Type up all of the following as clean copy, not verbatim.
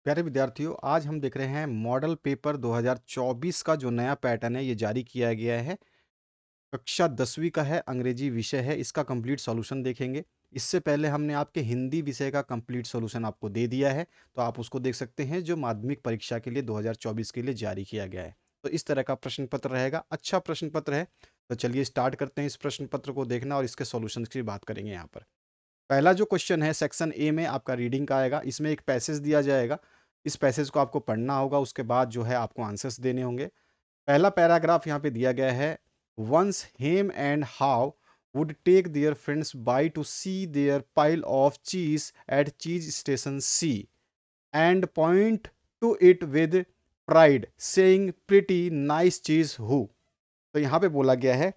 प्यारे विद्यार्थियों, आज हम देख रहे हैं मॉडल पेपर 2024 का जो नया पैटर्न है ये जारी किया गया है। कक्षा 10वीं का है, अंग्रेजी विषय है, इसका कंप्लीट सॉल्यूशन देखेंगे। इससे पहले हमने आपके हिंदी विषय का कंप्लीट सॉल्यूशन आपको दे दिया है, तो आप उसको देख सकते हैं जो माध्यमिक परीक्षा के लिए 2024 के लिए जारी किया गया है। तो इस तरह का प्रश्न पत्र रहेगा, अच्छा प्रश्न पत्र है। तो चलिए स्टार्ट करते हैं इस प्रश्न पत्र को देखना और इसके सॉल्यूशन की बात करेंगे यहाँ पर। पहला जो क्वेश्चन है सेक्शन ए में आपका रीडिंग का आएगा। इसमें एक पैसेज दिया जाएगा। इस पैसेज को आपको पढ़ना होगा, उसके बाद जो है आपको आंसर्स देने होंगे। पहला पैराग्राफ यहाँ पे दिया गया है। Once Hem and Haw would take their friends by to see their pile of cheese at cheese station C and point to it with pride saying pretty nice cheese huh. तो यहाँ पे बोला गया है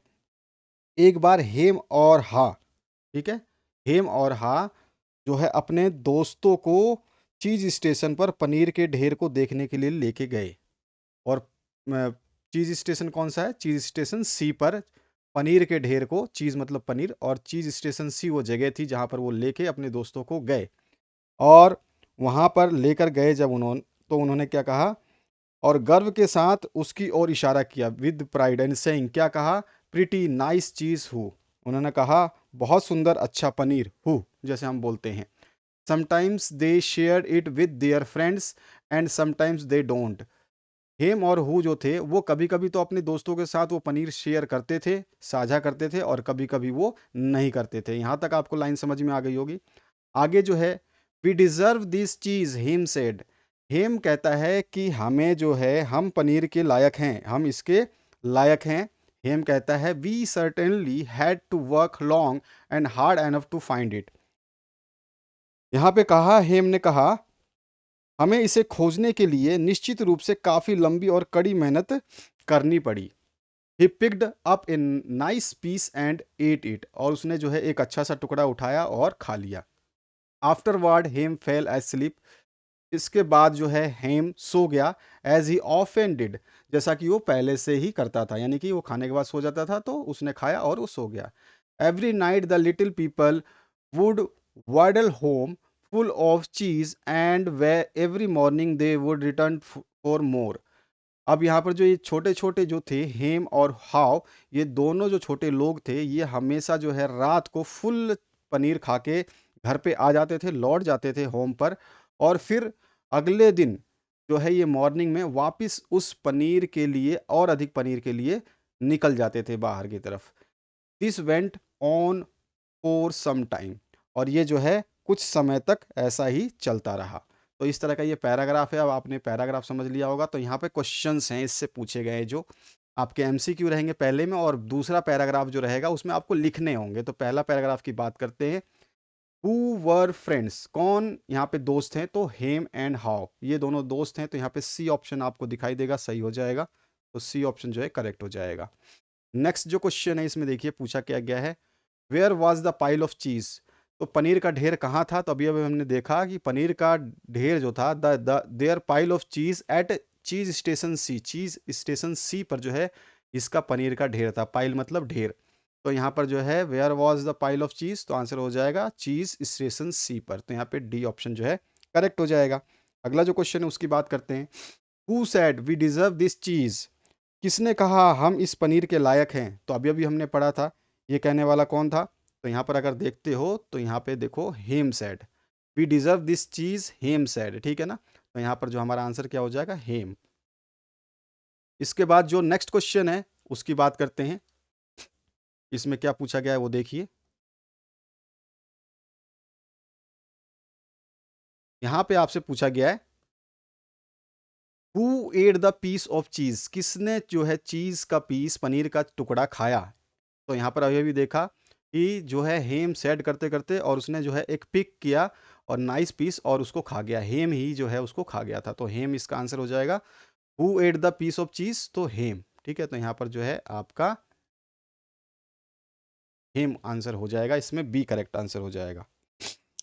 एक बार हेम और हा, ठीक है, हेम और हा जो है अपने दोस्तों को चीज़ स्टेशन पर पनीर के ढेर को देखने के लिए लेके गए। और चीज़ स्टेशन कौन सा है? चीज़ स्टेशन सी पर पनीर के ढेर को, चीज़ मतलब पनीर, और चीज़ स्टेशन सी वो जगह थी जहाँ पर वो लेके अपने दोस्तों को गए। और वहाँ पर लेकर गए जब उन्होंने, तो उन्होंने क्या कहा? और गर्व के साथ उसकी ओर इशारा किया विद प्राइड एंड सेइंग, क्या कहा? Pretty nice cheese who. उन्होंने कहा बहुत सुंदर अच्छा पनीर, हु जैसे हम बोलते हैं। Sometimes they share it with their friends and sometimes they don't. हेम और हु जो थे वो कभी कभी तो अपने दोस्तों के साथ वो पनीर शेयर करते थे, साझा करते थे, और कभी कभी वो नहीं करते थे। यहाँ तक आपको लाइन समझ में आ गई होगी। आगे जो है, वी डिजर्व दिस चीज हेम सेड। हेम कहता है कि हमें जो है, हम पनीर के लायक हैं, हम इसके लायक हैं। हेम कहता है we certainly had to work long and hard enough to find it. यहाँ पे कहा, हेम ने कहा हमें इसे खोजने के लिए निश्चित रूप से काफी लंबी और कड़ी मेहनत करनी पड़ी। He picked up a nice piece and ate it. और उसने जो है एक अच्छा सा टुकड़ा उठाया और खा लिया। आफ्टरवर्ड हेम फेल एस्लीप। इसके बाद जो है हेम सो गया। एज ही ऑफन डिड, जैसा कि वो पहले से ही करता था, यानी कि वो खाने के बाद सो जाता था, तो उसने खाया और वो सो गया। Every night the little people would waddle home full of cheese and way every morning they would return for more. अब यहाँ पर जो ये छोटे छोटे जो थे, हेम और हाव, ये दोनों जो छोटे लोग थे, ये हमेशा जो है रात को फुल पनीर खा के घर पे आ जाते थे, लौट जाते थे होम पर। और फिर अगले दिन जो है ये मॉर्निंग में वापस उस पनीर के लिए, और अधिक पनीर के लिए निकल जाते थे बाहर की तरफ। This went on for some time. और ये जो है कुछ समय तक ऐसा ही चलता रहा। तो इस तरह का ये पैराग्राफ है। अब आपने पैराग्राफ समझ लिया होगा, तो यहाँ पे क्वेश्चंस हैं इससे पूछे गए जो आपके एमसीक्यू रहेंगे पहले में, और दूसरा पैराग्राफ जो रहेगा उसमें आपको लिखने होंगे। तो पहला पैराग्राफ की बात करते हैं। हु वर फ्रेंड्स, कौन यहाँ पे दोस्त हैं? तो हेम एंड हाउ, ये दोनों दोस्त हैं। तो यहाँ पे सी ऑप्शन आपको दिखाई देगा, सही हो जाएगा। तो सी ऑप्शन जो है करेक्ट हो जाएगा। नेक्स्ट जो क्वेश्चन है इसमें देखिए पूछा क्या गया है। Where was the pile of cheese. तो पनीर का ढेर कहाँ था? तो अभी अभी हमने देखा कि पनीर का ढेर जो था, the there pile of cheese at cheese station सी, चीज स्टेशन सी पर जो है इसका पनीर का ढेर था। पाइल मतलब ढेर। तो यहाँ पर जो है where was the pile of cheese, तो आंसर हो जाएगा चीज स्टेशन सी पर। तो यहाँ पे डी ऑप्शन जो है करेक्ट हो जाएगा। अगला जो क्वेश्चन है उसकी बात करते हैं। Who said we deserve this cheese. किसने कहा हम इस पनीर के लायक हैं? तो अभी अभी हमने पढ़ा था, ये कहने वाला कौन था? तो यहाँ पर अगर देखते हो तो यहाँ पे देखो हेम सेड, वी डिजर्व दिस चीज हेम सेड, ठीक है ना। तो यहाँ पर जो हमारा आंसर क्या हो जाएगा? हेम। इसके बाद जो नेक्स्ट क्वेश्चन है उसकी बात करते हैं। इसमें क्या पूछा गया है वो देखिए। यहाँ पे आपसे पूछा गया है who ate the piece of cheese. किसने जो है चीज का पीस, पनीर का टुकड़ा खाया? तो यहाँ पर अभी भी देखा कि जो है हेम सेड करते करते, और उसने जो है एक पिक किया और नाइस पीस और उसको खा गया। हेम ही जो है उसको खा गया था। तो हेम इसका आंसर हो जाएगा। Who ate the piece of cheese, तो हेम, ठीक है। तो यहाँ पर जो है आपका हेम आंसर हो जाएगा, इसमें बी करेक्ट आंसर हो जाएगा।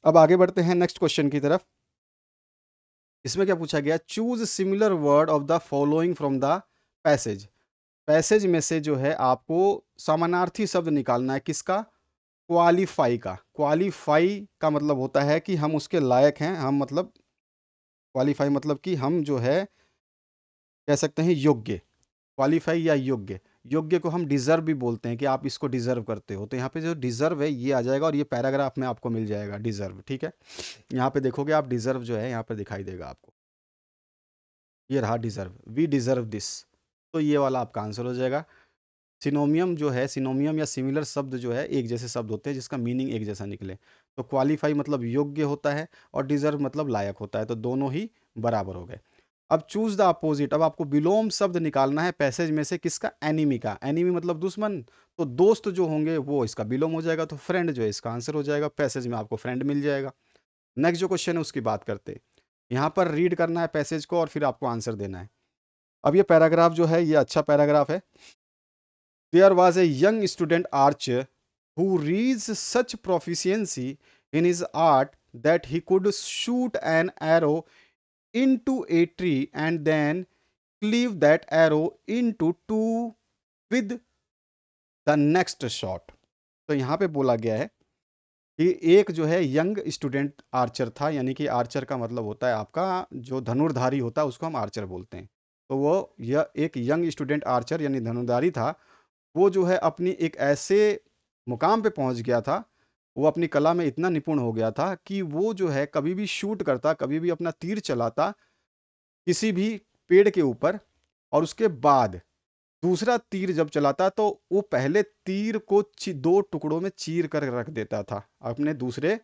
अब आगे बढ़ते हैं नेक्स्ट क्वेश्चन की तरफ। इसमें क्या पूछा गया? Choose similar word of the following from the passage. Passage में से जो है आपको समानार्थी शब्द निकालना है। किसका? क्वालीफाई का। क्वालीफाई का मतलब होता है कि हम उसके लायक हैं, हम मतलब क्वालीफाई मतलब कि हम जो है कह सकते हैं योग्य, क्वालीफाई या योग्य। योग्य को हम डिज़र्व भी बोलते हैं कि आप इसको डिज़र्व करते हो। तो यहाँ पे जो डिज़र्व है ये आ जाएगा और ये पैराग्राफ में आपको मिल जाएगा डिज़र्व, ठीक है? यहाँ पे देखोगे आप डिज़र्व जो है यहाँ पे दिखाई देगा आपको। ये रहा डिज़र्व, वी डिज़र्व दिस। तो ये वाला आपका आंसर हो जाएगा। सिनोनियम जो है, सिनोनियम या सिमिलर शब्द जो है एक जैसे शब्द होते हैं जिसका मीनिंग एक जैसा निकले। तो क्वालीफाई मतलब योग्य होता है और डिज़र्व मतलब लायक होता है, तो दोनों ही बराबर हो गए। अब चूज द अपोजिट, अब आपको विलोम शब्द निकालना है पैसेज में से किसका, एनिमी का। एनिमी मतलब दुश्मन, तो दोस्त जो होंगे वो इसका विलोम हो जाएगा, तो फ्रेंड जो है इसका आंसर हो जाएगा। पैसेज में आपको फ्रेंड मिल जाएगा। नेक्स्ट जो क्वेश्चन है उसकी बात करते हैं। यहाँ पर रीड करना है पैसेज को और फिर आपको आंसर देना है। अब ये पैराग्राफ जो है ये अच्छा पैराग्राफ है। There was a young student archer who reached such proficiency in his art that he could shoot an arrow into a tree and then cleave that arrow into two with the next shot. तो यहाँ पे बोला गया है कि एक जो है यंग स्टूडेंट आर्चर था, यानी कि आर्चर का मतलब होता है आपका जो धनुर्धारी होता है उसको हम आर्चर बोलते हैं। तो वो यह एक यंग स्टूडेंट आर्चर यानी धनुर्धारी था। वो जो है अपनी एक ऐसे मुकाम पे पहुंच गया था, वो अपनी कला में इतना निपुण हो गया था कि वो जो है कभी भी शूट करता, कभी भी अपना तीर चलाता किसी भी पेड़ के ऊपर, और उसके बाद दूसरा तीर जब चलाता तो वो पहले तीर को दो टुकड़ों में चीर कर रख देता था अपने दूसरे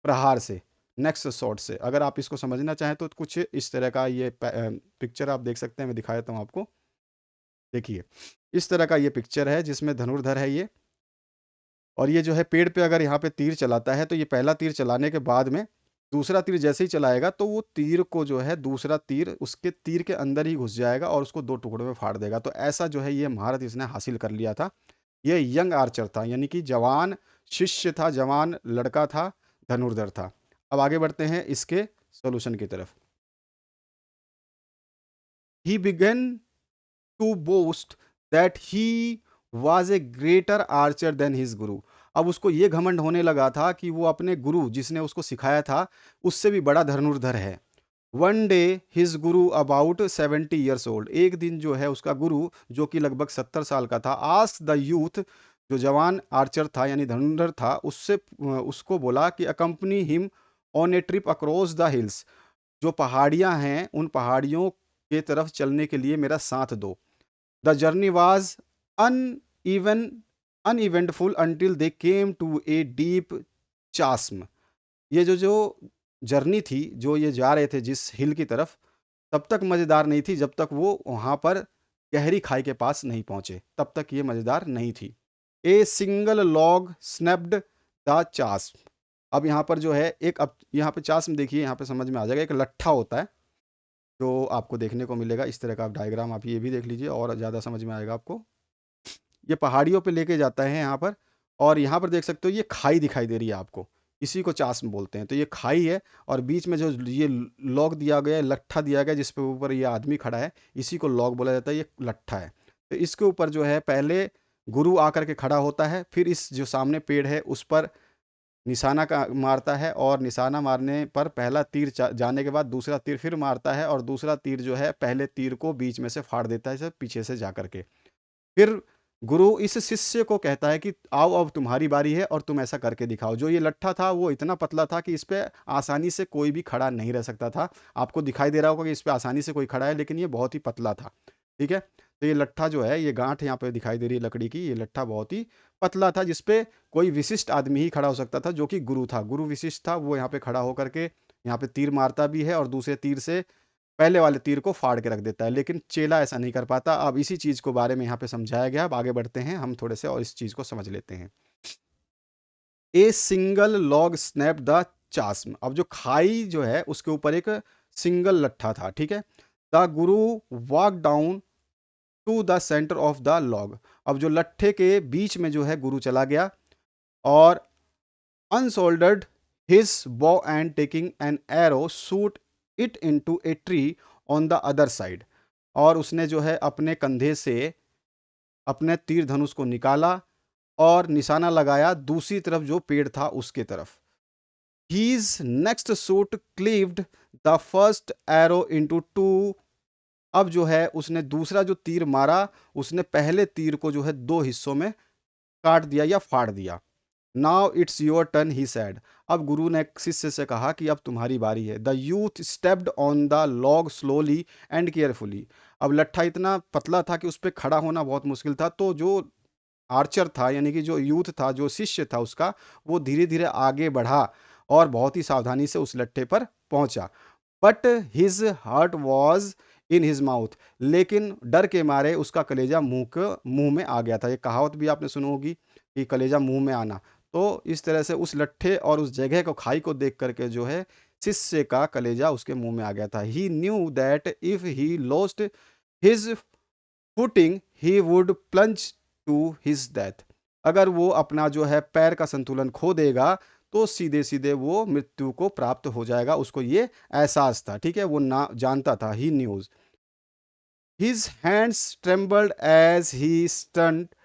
प्रहार से, नेक्स्ट शॉट से। अगर आप इसको समझना चाहें तो कुछ इस तरह का ये पिक्चर आप देख सकते हैं, मैं दिखा देता हूँ आपको। देखिए इस तरह का ये पिक्चर है जिसमें धनुर्धर है ये, और ये जो है पेड़ पे अगर यहाँ पे तीर चलाता है तो ये पहला तीर चलाने के बाद में दूसरा तीर जैसे ही चलाएगा तो वो तीर को जो है दूसरा तीर उसके तीर के अंदर ही घुस जाएगा और उसको दो टुकड़ों में फाड़ देगा। तो ऐसा जो है ये महारत इसने हासिल कर लिया था। ये यंग आर्चर था, यानी कि जवान शिष्य था, जवान लड़का था, धनुर्धर था। अब आगे बढ़ते हैं इसके सॉल्यूशन की तरफ। He began to boast that he was a greater archer than his guru. अब उसको ये घमंड होने लगा था कि वो अपने गुरु जिसने उसको सिखाया था उससे भी बड़ा धनुर्धर है। One day his Guru about 70 years old, एक दिन जो है उसका गुरु जो कि लगभग 70 साल का था, आस्क द यूथ, जो जवान आर्चर था यानी धनुर्धर था, उससे उसको बोला कि accompany him on A trip across the hills, जो पहाड़ियां हैं उन पहाड़ियों के तरफ चलने के लिए मेरा साथ दो। The journey was uneven uneventful until they came to a deep chasm। ये जो जर्नी थी, जो ये जा रहे थे जिस हिल की तरफ, तब तक मज़ेदार नहीं थी जब तक वो वहाँ पर गहरी खाई के पास नहीं पहुँचे, तब तक ये मज़ेदार नहीं थी। A single log snapped the chasm. अब यहाँ पर जो है एक, अब यहाँ पे चास्म देखिए, यहाँ पे समझ में आ जाएगा, एक लट्ठा होता है जो आपको देखने को मिलेगा इस तरह का। आप डायग्राम आप ये भी देख लीजिए और ज़्यादा समझ में आएगा आपको। ये पहाड़ियों पे लेके जाता है यहाँ पर, और यहाँ पर देख सकते हो ये खाई दिखाई दे रही है आपको, इसी को चास्म बोलते हैं। तो ये खाई है और बीच में जो ये लॉग दिया गया है, लट्ठा दिया गया जिस पे ऊपर ये आदमी खड़ा है, इसी को लॉग बोला जाता है, ये लट्ठा है। तो इसके ऊपर जो है पहले गुरु आकर के खड़ा होता है, फिर इस जो सामने पेड़ है उस पर निशाना का मारता है, और निशाना मारने पर पहला तीर जाने के बाद दूसरा तीर फिर मारता है, और दूसरा तीर जो है पहले तीर को बीच में से फाड़ देता है पीछे से जा करके। फिर गुरु इस शिष्य को कहता है कि आओ अब तुम्हारी बारी है और तुम ऐसा करके दिखाओ। जो ये लट्ठा था वो इतना पतला था कि इस पे आसानी से कोई भी खड़ा नहीं रह सकता था। आपको दिखाई दे रहा होगा कि इस पे आसानी से कोई खड़ा है, लेकिन ये बहुत ही पतला था। ठीक है, तो ये लट्ठा जो है, ये गांठ यहाँ पे दिखाई दे रही है लकड़ी की, ये लट्ठा बहुत ही पतला था जिसपे कोई विशिष्ट आदमी ही खड़ा हो सकता था, जो कि गुरु था। गुरु विशिष्ट था, वो यहाँ पे खड़ा होकर के यहाँ पे तीर मारता भी है और दूसरे तीर से पहले वाले तीर को फाड़ के रख देता है, लेकिन चेला ऐसा नहीं कर पाता। अब इसी चीज़ को बारे में यहाँ पे समझाया गया। अब आगे बढ़ते हैं हम थोड़े से और इस चीज़ को समझ लेते हैं। A single log snap the chasm. अब जो खाई जो है उसके ऊपर एक सिंगल लट्ठा था, ठीक है। The guru walk down to the centre of the log. अब जो लट्ठे के बीच में जो है गुरु चला गया और unsoldered his bow and taking an arrow shoot it into a tree on the other side। और उसने जो है अपने कंधे से अपने तीर धनुष को निकाला और निशाना लगाया दूसरी तरफ जो पेड़ था उसके तरफ। His next shoot cleaved the first arrow into two. अब जो है उसने दूसरा जो तीर मारा, उसने पहले तीर को जो है दो हिस्सों में काट दिया या फाड़ दिया। Now it's your turn he sad. अब गुरु ने शिष्य से कहा कि अब तुम्हारी बारी है। The youth stepped on the log slowly and carefully. अब लट्ठा इतना पतला था कि उस पर खड़ा होना बहुत मुश्किल था, तो जो आर्चर था यानी कि जो यूथ था, जो शिष्य था उसका, वो धीरे धीरे आगे बढ़ा और बहुत ही सावधानी से उस लट्ठे पर पहुंचा। But his heart was in his mouth. लेकिन डर के मारे उसका कलेजा मुंह में आ गया था। ये कहावत भी आपने सुनी होगी कि कलेजा मुंह में आना। तो इस तरह से उस लट्ठे और उस जगह को, खाई को देख करके जो है शिष्य का कलेजा उसके मुंह में आ गया था। He knew that if he lost his footing he would plunge to his death. अगर वो अपना जो है पैर का संतुलन खो देगा तो सीधे सीधे वो मृत्यु को प्राप्त हो जाएगा। उसको ये एहसास था, ठीक है, वो ना जानता था। He knew his hands trembled as he strung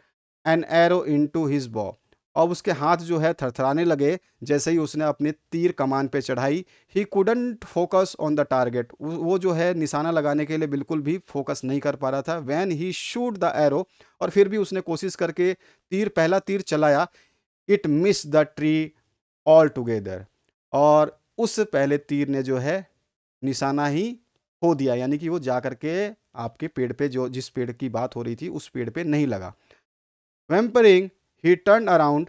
an arrow into his bow. अब उसके हाथ जो है थरथराने लगे जैसे ही उसने अपने तीर कमान पे चढ़ाई। He couldn't focus on the target. वो जो है निशाना लगाने के लिए बिल्कुल भी फोकस नहीं कर पा रहा था। When he shoot the arrow, और फिर भी उसने कोशिश करके पहला तीर चलाया। It miss the tree all together. और उस पहले तीर ने जो है निशाना ही खो दिया, यानी कि वो जा करके आपके पेड़ पे, जो जिस पेड़ की बात हो रही थी उस पेड़ पे नहीं लगा। Whimpering, he turned around.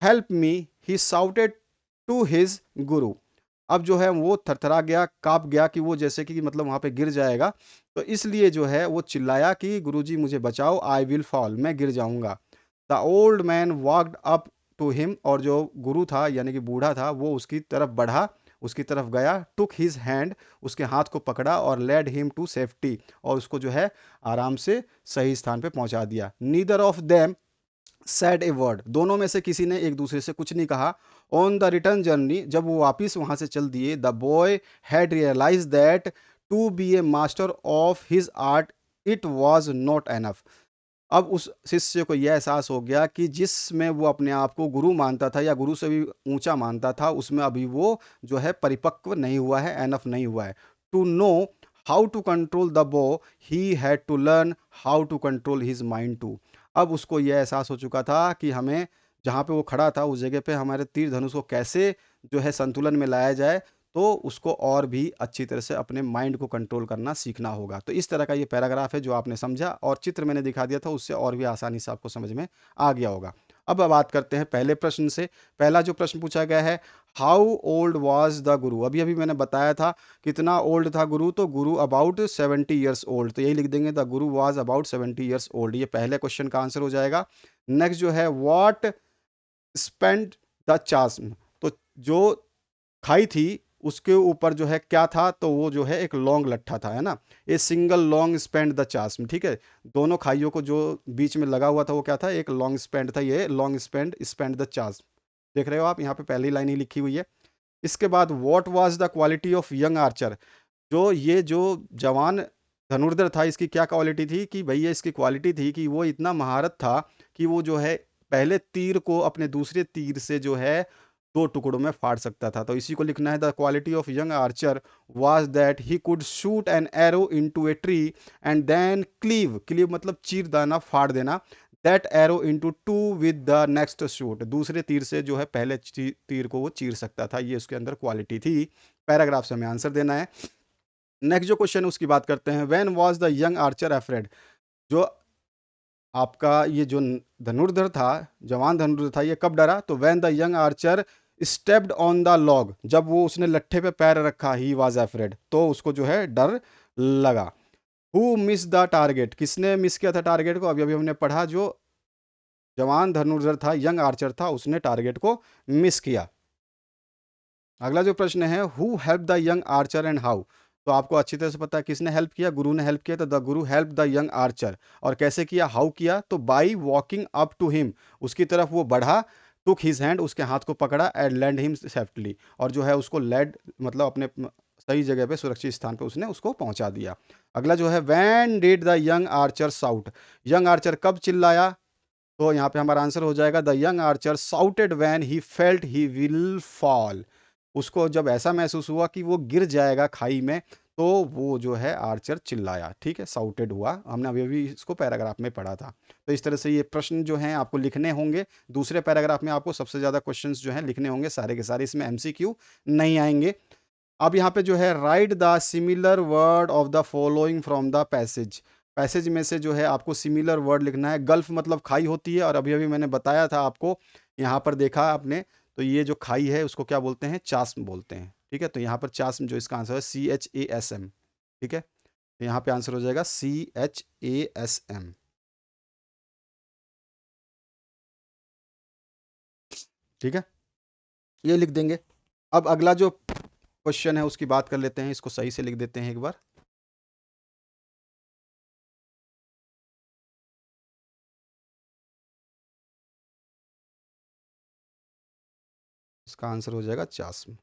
Help me, he shouted to his guru. अब जो है वो थरथरा गया, कांप गया कि वो जैसे कि मतलब वहां पे गिर जाएगा। तो इसलिए जो है वो चिल्लाया कि गुरुजी मुझे बचाओ, आई विल फॉल, मैं गिर जाऊंगा। The old man walked up to him. और जो गुरु था यानी कि बूढ़ा था, वो उसकी तरफ बढ़ा, उसकी तरफ गया। टुक हिज हैंड, उसके हाथ को पकड़ा और लेड हिम टू सेफ्टी, और उसको जो है आराम से सही स्थान पे पहुंचा दिया। Neither of them sad a word. दोनों में से किसी ने एक दूसरे से कुछ नहीं कहा। ऑन द रिटर्न जर्नी, जब वो वापिस वहां से चल दिए, the boy had realise that to be a master of his art it was not enough. अब उस शिष्य को यह एहसास हो गया कि जिसमें वो अपने आप को गुरु मानता था या गुरु से भी ऊंचा मानता था, उसमें अभी वो जो है परिपक्व नहीं हुआ है, एनफ नहीं हुआ है। To know how to control the बो he had to learn how to control his mind to. अब उसको यह एहसास हो चुका था कि हमें जहाँ पे वो खड़ा था उस जगह पे हमारे तीर धनुष को कैसे जो है संतुलन में लाया जाए, तो उसको और भी अच्छी तरह से अपने माइंड को कंट्रोल करना सीखना होगा। तो इस तरह का ये पैराग्राफ है जो आपने समझा, और चित्र मैंने दिखा दिया था, उससे और भी आसानी से आपको समझ में आ गया होगा। अब बात करते हैं पहले प्रश्न से। पहला जो प्रश्न पूछा गया है, हाउ ओल्ड वाज द गुरु। अभी अभी मैंने बताया था कितना ओल्ड था गुरु, तो गुरु अबाउट 70 ईयर्स ओल्ड, तो यही लिख देंगे, the Guru was about 70 years old. ये पहले क्वेश्चन का आंसर हो जाएगा। नेक्स्ट जो है, व्हाट स्पेंड द चास्म। तो जो खाई थी उसके ऊपर जो है क्या था, तो वो जो है एक लॉन्ग लट्ठा था, है ना। A single long spend the chasm, ठीक है। दोनों खाइयों को जो बीच में लगा हुआ था वो क्या था, एक लॉन्ग स्पेंड था। ये लॉन्ग स्पेंड द चास्म, देख रहे हो आप, यहाँ पे पहली लाइन ही लिखी हुई है। इसके बाद what was the quality of young Archer. जो ये जो जवान धनुर्धर था, इसकी क्या क्वालिटी थी कि भैया, इसकी क्वालिटी थी कि वो इतना महारत था कि वो जो है पहले तीर को अपने दूसरे तीर से जो है दो टुकड़ों में फाड़ सकता था। तो इसी को लिखना है, the quality of young archer was that he could shoot an arrow into a tree and then cleave, cleave मतलब चीर दाना, फाड़ देना, that arrow into two with the next shoot. दूसरे तीर से जो है पहले तीर को वो चीर सकता था। ये उसके अंदर क्वालिटी थी। पैराग्राफ से हमें आंसर देना है। नेक्स्ट जो क्वेश्चन है उसकी बात करते हैं। When was the young Archer afraid. जो आपका ये जो धनुर्धर था, जवान धनुर्धर था, ये कब डरा, तो when the young Archer stepped on the log, जब वो उसने लट्ठे पे पैर रखा, ही वाज अफ्रेड, तो उसको जो है डर लगा। हु मिस द टारगेट, किसने मिस किया था टारगेट को, अभी अभी हमने पढ़ा, जो जवान धनुर्धर था, यंग आर्चर था, उसने टारगेट को मिस किया। अगला जो प्रश्न है, who help the young Archer and how. तो आपको अच्छी तरह से पता है किसने हेल्प किया, गुरु ने हेल्प किया। तो the Guru help the young Archer, और कैसे किया, हाउ किया, तो by walking up to him, उसकी तरफ वो बढ़ा, टुक हिज हैंड, उसके हाथ को पकड़ा, एंड लैंड हिम सेफ्टली, और जो है उसको लेड मतलब अपने सही जगह पे, सुरक्षित स्थान पे उसने उसको पहुंचा दिया। अगला जो है, when did the young archer shout. Young archer कब चिल्लाया, तो यहाँ पे हमारा आंसर हो जाएगा, the young archer shouted when he felt he will fall. उसको जब ऐसा महसूस हुआ कि वो गिर जाएगा खाई में, तो वो जो है आर्चर चिल्लाया, ठीक है, साउटेड हुआ। हमने अभी-अभी इसको पैराग्राफ में पढ़ा था। तो इस तरह से ये प्रश्न जो हैं आपको लिखने होंगे। दूसरे पैराग्राफ में आपको सबसे ज़्यादा क्वेश्चंस जो हैं लिखने होंगे सारे के सारे, इसमें एमसीक्यू नहीं आएँगे। अब यहाँ पे जो है right the similar word of the following from the passage. Passage में से जो है आपको सिमिलर वर्ड लिखना है। गल्फ मतलब खाई होती है, और अभी-अभी मैंने बताया था आपको, यहाँ पर देखा आपने, तो ये जो खाई है उसको क्या बोलते हैं? चास्म बोलते हैं, ठीक है? तो यहाँ पर चास्म जो इसका आंसर है CHASM, ठीक है? तो यहाँ पे आंसर हो जाएगा CHASM, ठीक है? ये लिख देंगे। अब अगला जो क्वेश्चन है उसकी बात कर लेते हैं, इसको सही से लिख देते हैं एक बार। इसका आंसर हो जाएगा चास्म।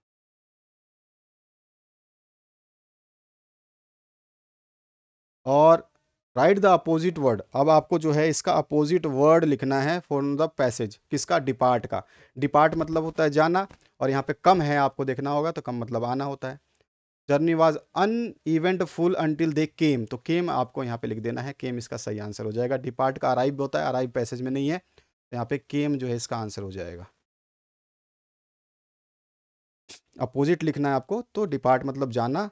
और राइट द अपोजिट वर्ड। अब आपको जो है इसका अपोजिट वर्ड लिखना है फ्रॉम द पैसेज। किसका? डिपार्ट का। डिपार्ट मतलब होता है जाना, और यहाँ पे कम है आपको देखना होगा, तो कम मतलब आना होता है। Journey was uneventful until they came, तो केम आपको यहाँ पे लिख देना है। केम इसका सही आंसर हो जाएगा। डिपार्ट का अराइव होता है, अराइव पैसेज में नहीं है, तो यहाँ पे केम जो है इसका आंसर हो जाएगा। अपोजिट लिखना है आपको, तो डिपार्ट मतलब जाना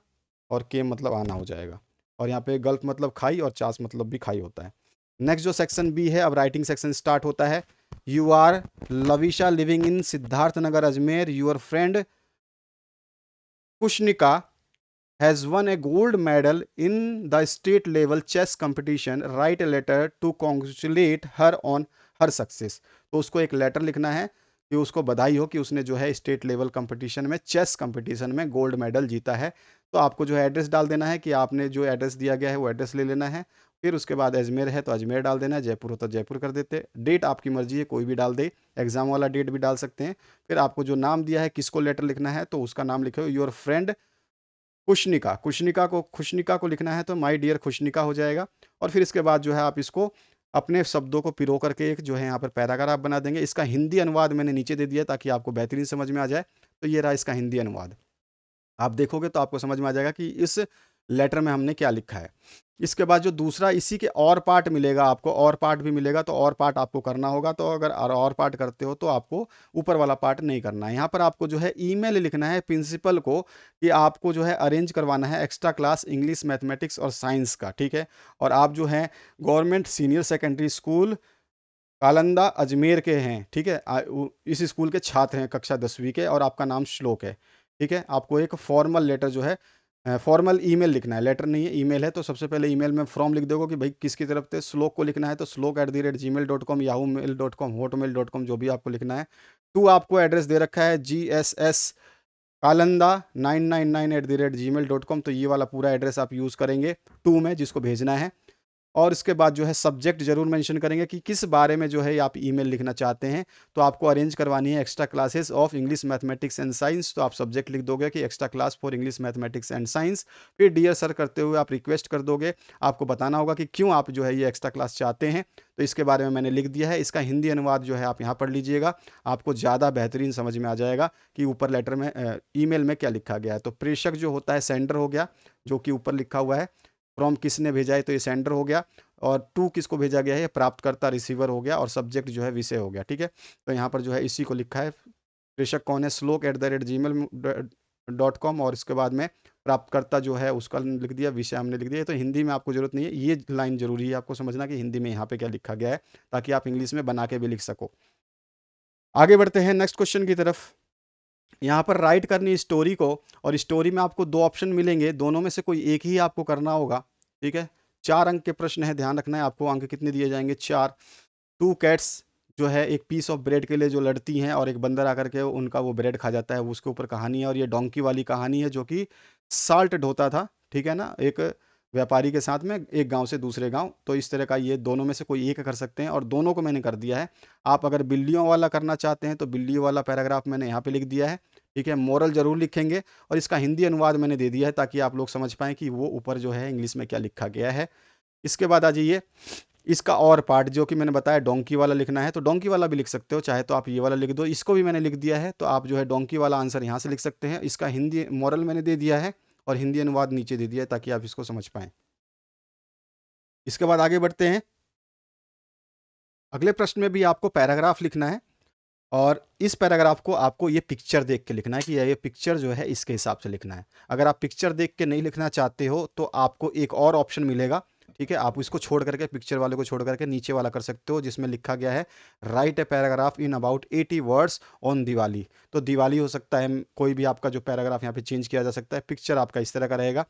और केम मतलब आना हो जाएगा। और यहाँ पे गल्फ मतलब खाई, और चास मतलब भी खाई होता है। नेक्स्ट जो सेक्शन बी है, अब राइटिंग सेक्शन स्टार्ट होता है। You are Lavisha living in Siddharth Nagar Ajmer, your friend Kushnika has won a gold medal in the state level chess competition. Write a letter to congratulate her on her success. तो उसको एक letter लिखना है कि उसको बधाई हो कि उसने जो है स्टेट लेवल कंपटीशन में, चेस कंपटीशन में गोल्ड मेडल जीता है। तो आपको जो है एड्रेस डाल देना है कि आपने जो एड्रेस दिया गया है वो एड्रेस ले लेना है। फिर उसके बाद अजमेर है तो अजमेर डाल देना है, जयपुर हो तो जयपुर कर देते। डेट आपकी मर्जी है, कोई भी डाल दे, एग्जाम वाला डेट भी डाल सकते हैं। फिर आपको जो नाम दिया है, किसको लेटर लिखना है, तो उसका नाम लिखो, योर फ्रेंड खुशनिका। खुशनिका को लिखना है तो माय डियर खुशनिका हो जाएगा। और फिर इसके बाद जो है आप इसको अपने शब्दों को पिरो करके एक जो है यहाँ पर पैराग्राफ बना देंगे। इसका हिंदी अनुवाद मैंने नीचे दे दिया ताकि आपको बेहतरीन समझ में आ जाए। तो ये रहा इसका हिंदी अनुवाद। आप देखोगे तो आपको समझ में आ जाएगा कि इस लेटर में हमने क्या लिखा है। इसके बाद जो दूसरा इसी के और पार्ट मिलेगा आपको, और पार्ट भी मिलेगा, तो और पार्ट आपको करना होगा। तो अगर और पार्ट करते हो तो आपको ऊपर वाला पार्ट नहीं करना है। यहाँ पर आपको जो है ईमेल लिखना है प्रिंसिपल को कि आपको जो है अरेंज करवाना है एक्स्ट्रा क्लास इंग्लिश, मैथमेटिक्स और साइंस का, ठीक है? और आप जो है government senior secondary school Kalanda Ajmer के हैं, ठीक है? इस स्कूल के छात्र हैं कक्षा 10वीं के, और आपका नाम श्लोक है, ठीक है? आपको एक फॉर्मल लेटर जो है, फॉर्मल ईमेल लिखना है, लेटर नहीं है, ईमेल है। तो सबसे पहले ईमेल में फ्रॉम लिख दोगे कि भाई किसकी तरफ से। श्लोक को लिखना है तो श्लोक@gmail.com, yahoo.com, hotmail.com, जो भी आपको लिखना है। टू आपको एड्रेस दे रखा है GSS कालंदा 999 @gmail.com, तो ये वाला पूरा एड्रेस आप यूज़ करेंगे टू में, जिसको भेजना है। और इसके बाद जो है सब्जेक्ट जरूर मेंशन करेंगे कि किस बारे में जो है आप ईमेल लिखना चाहते हैं। तो आपको अरेंज करवानी है extra classes of English, mathematics and science, तो आप सब्जेक्ट लिख दोगे कि extra class for English, mathematics and science. फिर डियर सर करते हुए आप रिक्वेस्ट कर दोगे। आपको बताना होगा कि क्यों आप जो है ये एक्स्ट्रा क्लास चाहते हैं। तो इसके बारे में मैंने लिख दिया है। इसका हिंदी अनुवाद जो है आप यहाँ पढ़ लीजिएगा, आपको ज़्यादा बेहतरीन समझ में आ जाएगा कि ऊपर लेटर में, ईमेल में क्या लिखा गया है। तो प्रेषक जो होता है सेंडर हो गया, जो कि ऊपर लिखा हुआ है। फ्रॉम किसने भेजा है, तो ये सेंडर हो गया। और टू किसको भेजा गया है, प्राप्तकर्ता रिसीवर हो गया। और सब्जेक्ट जो है विषय हो गया, ठीक है? तो यहाँ पर जो है इसी को लिखा है। प्रेषक कौन है? श्लोक@gmail.com, और इसके बाद में प्राप्तकर्ता जो है उसका लिख दिया, विषय हमने लिख दिया। तो हिंदी में आपको जरूरत नहीं है, ये लाइन जरूरी है आपको समझना कि हिंदी में यहाँ पे क्या लिखा गया है, ताकि आप इंग्लिश में बना के भी लिख सको। आगे बढ़ते हैं नेक्स्ट क्वेश्चन की तरफ। यहाँ पर राइट करनी स्टोरी को, और स्टोरी में आपको दो ऑप्शन मिलेंगे, दोनों में से कोई एक ही आपको करना होगा, ठीक है? 4 अंक के प्रश्न है, ध्यान रखना है। आपको अंक कितने दिए जाएंगे? 4। टू कैट्स जो है एक पीस ऑफ ब्रेड के लिए जो लड़ती हैं, और एक बंदर आकर के उनका वो ब्रेड खा जाता है, वो उसके ऊपर कहानी है। और ये डोंकी वाली कहानी है जो कि साल्ट ढोता था, ठीक है ना, एक व्यापारी के साथ में एक गांव से दूसरे गांव। तो इस तरह का ये दोनों में से कोई एक कर सकते हैं, और दोनों को मैंने कर दिया है। आप अगर बिल्लियों वाला करना चाहते हैं तो बिल्लियों वाला पैराग्राफ मैंने यहाँ पे लिख दिया है, ठीक है? मोरल जरूर लिखेंगे, और इसका हिंदी अनुवाद मैंने दे दिया है ताकि आप लोग समझ पाएँ कि वो ऊपर जो है इंग्लिश में क्या लिखा गया है। इसके बाद आ जाइए, इसका और पार्ट जो कि मैंने बताया डोंकी वाला लिखना है तो डोंकी वाला भी लिख सकते हो, चाहे तो आप ये वाला लिख दो। इसको भी मैंने लिख दिया है तो आप जो है डोंकी वाला आंसर यहाँ से लिख सकते हैं। इसका हिंदी मॉरल मैंने दे दिया है और हिंदी अनुवाद नीचे दे दिया है ताकि आप इसको समझ पाएँ। इसके बाद आगे बढ़ते हैं। अगले प्रश्न में भी आपको पैराग्राफ लिखना है और इस पैराग्राफ को आपको ये पिक्चर देख के लिखना है कि ये पिक्चर जो है इसके हिसाब से लिखना है। अगर आप पिक्चर देख के नहीं लिखना चाहते हो तो आपको एक और ऑप्शन मिलेगा, ठीक है? आप इसको छोड़ करके, पिक्चर वाले को छोड़ करके नीचे वाला कर सकते हो जिसमें लिखा गया है right a paragraph in about 80 words on Diwali. तो दिवाली हो सकता है, कोई भी आपका जो पैराग्राफ यहाँ पे चेंज किया जा सकता है। पिक्चर आपका इस तरह का रहेगा।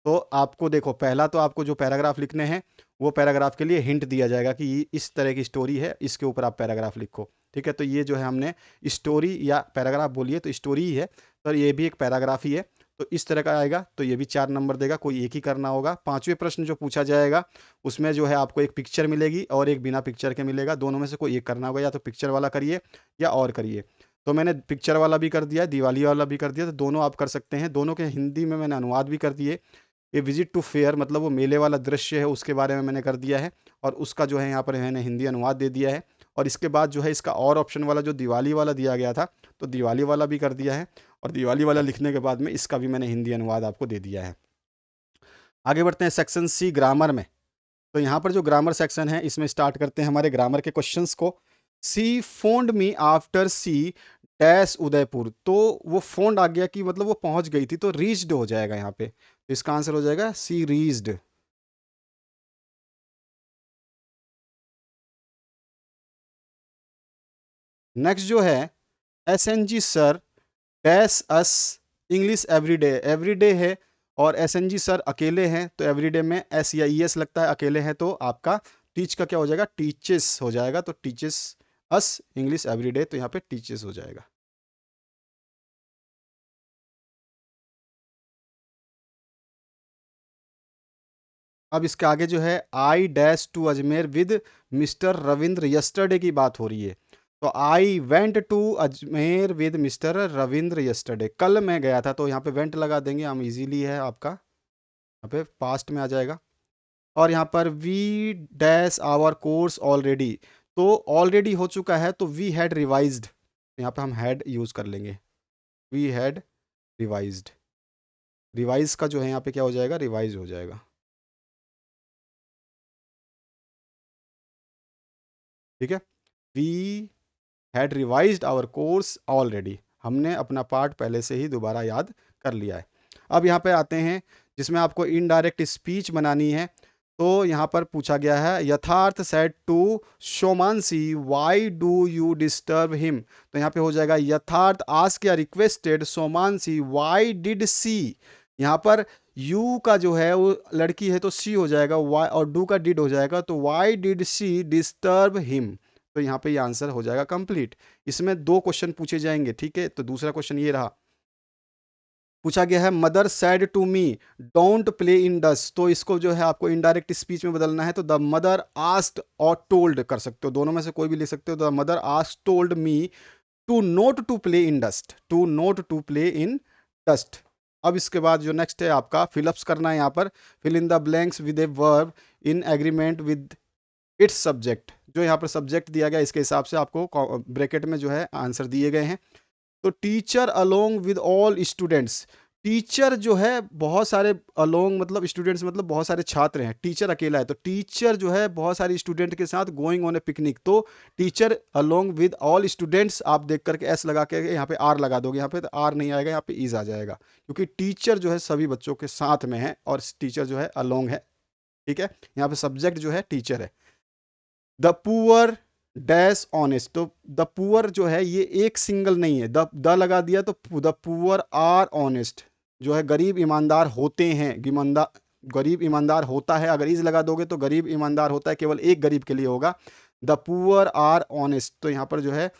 तो आपको देखो, पहला तो आपको जो पैराग्राफ लिखने हैं वो पैराग्राफ के लिए हिंट दिया जाएगा कि ये इस तरह की स्टोरी है, इसके ऊपर आप पैराग्राफ लिखो, ठीक है? तो ये जो है हमने स्टोरी या पैराग्राफ बोलिए तो स्टोरी ही है, पर ये भी एक पैराग्राफ ही है। तो इस तरह का आएगा तो ये भी 4 नंबर देगा, कोई एक ही करना होगा। 5वें प्रश्न जो पूछा जाएगा उसमें जो है आपको एक पिक्चर मिलेगी और एक बिना पिक्चर के मिलेगा, दोनों में से कोई एक करना होगा, या तो पिक्चर वाला करिए या और करिए। तो मैंने पिक्चर वाला भी कर दिया है, दिवाली वाला भी कर दिया, तो दोनों आप कर सकते हैं। दोनों के हिंदी में मैंने अनुवाद भी कर दिए। ए विजिट टू फेयर मतलब वो मेले वाला दृश्य है उसके बारे में मैंने कर दिया है और उसका जो है यहाँ पर मैंने हिंदी अनुवाद दे दिया है। और इसके बाद जो है इसका और ऑप्शन वाला जो दिवाली वाला दिया गया था तो दिवाली वाला भी कर दिया है और दिवाली वाला लिखने के बाद में इसका भी मैंने हिंदी अनुवाद आपको दे दिया है। आगे बढ़ते हैं सेक्शन सी ग्रामर में। तो यहाँ पर जो ग्रामर सेक्शन है इसमें स्टार्ट करते हैं हमारे ग्रामर के क्वेश्चंस को। She phoned me after she dash Udaipur. तो वो फोन्ड आ गया कि मतलब वो पहुंच गई थी, तो रीच्ड हो जाएगा यहाँ पे। तो इसका आंसर हो जाएगा सी रीच्ड। नेक्स्ट जो है S N G sir dash us English everyday. Everyday है और एस एन जी सर अकेले हैं तो एवरीडे में एस या ई एस लगता है, अकेले हैं तो आपका टीच का क्या हो जाएगा, टीचेस हो जाएगा। तो टीचेस अस इंग्लिश एवरीडे, तो यहाँ पे टीचेस हो जाएगा। अब इसके आगे जो है I dash to Ajmer with Mr Ravindra yesterday की बात हो रही है। तो I went to Ajmer with Mr Ravindra yesterday, कल मैं गया था, तो यहाँ पे वेंट लगा देंगे हम, इजीली है आपका, यहाँ पे पास्ट में आ जाएगा। और यहाँ पर we dash our course already, तो ऑलरेडी हो चुका है तो वी हैड रिवाइज्ड, यहाँ पे हम हैड यूज कर लेंगे, वी हैड रिवाइज्ड। रिवाइज का जो है यहाँ पे क्या हो जाएगा, रिवाइज हो जाएगा, ठीक है? We had revised our course already, हमने अपना पार्ट पहले से ही दोबारा याद कर लिया है। अब यहाँ पे आते हैं जिसमें आपको इनडायरेक्ट स्पीच बनानी है। तो यहाँ पर पूछा गया है Yatharth said to Shomanasi why do you disturb him. तो यहाँ पे हो जाएगा Yatharth ask or requested Somanasi why did she. यहाँ पर यू का जो है वो लड़की है तो सी हो जाएगा, वाई और डू का डिड हो जाएगा, तो why did she disturb him. तो यहाँ पे ये आंसर हो जाएगा कंप्लीट। इसमें 2 क्वेश्चन पूछे जाएंगे, ठीक है? तो दूसरा क्वेश्चन ये रहा, पूछा गया है mother said to me don't play in dust. तो इसको जो है आपको इनडायरेक्ट स्पीच में बदलना है, तो द मदर आस्क्ड और टोल्ड कर सकते हो, दोनों में से कोई भी लिख सकते हो। The mother asked told me to not to play in dust, to not to play in dust. अब इसके बाद जो नेक्स्ट है आपका फिलअप्स करना है, यहाँ पर fill in the blanks with a verb in agreement with its subject. जो यहाँ पर सब्जेक्ट दिया गया इसके हिसाब से आपको ब्रैकेट में जो है आंसर दिए गए हैं। तो teacher along with all students, teacher जो है बहुत सारे, अलोंग मतलब स्टूडेंट्स मतलब बहुत सारे छात्र हैं, टीचर अकेला है, तो टीचर जो है बहुत सारे स्टूडेंट के साथ गोइंग ऑन ए पिकनिक। तो teacher along with all students आप देख करके एस लगा के यहाँ पे आर लगा दोगे, यहाँ पे तो आर नहीं आएगा, यहाँ पे इज आ जाएगा, क्योंकि टीचर जो है सभी बच्चों के साथ में है और टीचर जो है अलोंग है, ठीक है? यहाँ पे सब्जेक्ट जो है टीचर है। द पुअर डैश ऑनेस्ट, तो द पुअर जो है ये एक सिंगल नहीं है, द लगा दिया तो द पुअर आर ऑनेस्ट, जो है गरीब ईमानदार होते हैं, गरीब ईमानदार होता है, अगर इज लगा दोगे तो गरीब ईमानदार होता है, केवल एक गरीब के लिए होगा। द पुअर आर ऑनेस्ट, तो यहाँ पर जो है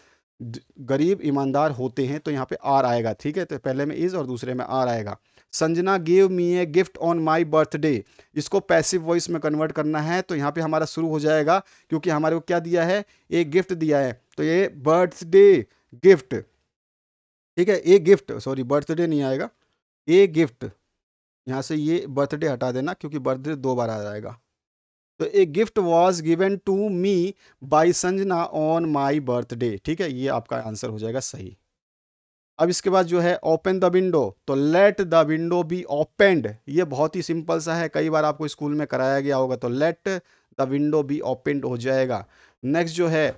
गरीब ईमानदार होते हैं, तो यहाँ पे आर आएगा, ठीक है? तो पहले में इज और दूसरे में आर आएगा। Sanjana give me a gift on my birthday, इसको पैसिव वॉइस में कन्वर्ट करना है, तो यहाँ पे हमारा शुरू हो जाएगा, क्योंकि हमारे को क्या दिया है, एक गिफ्ट दिया है, तो ये बर्थडे गिफ्ट, ठीक है? ए गिफ्ट, सॉरी बर्थडे नहीं आएगा, ए गिफ्ट, यहाँ से ये बर्थडे हटा देना क्योंकि बर्थडे 2 बार आ जाएगा। तो a gift was given to me by Sanjana on my birthday. ठीक है, ये आपका आंसर हो जाएगा सही। अब इसके बाद जो है ओपन द विंडो, तो let the window be opened, ये बहुत ही सिंपल सा है, कई बार आपको स्कूल में कराया गया होगा, तो let the window be opened हो जाएगा। नेक्स्ट जो है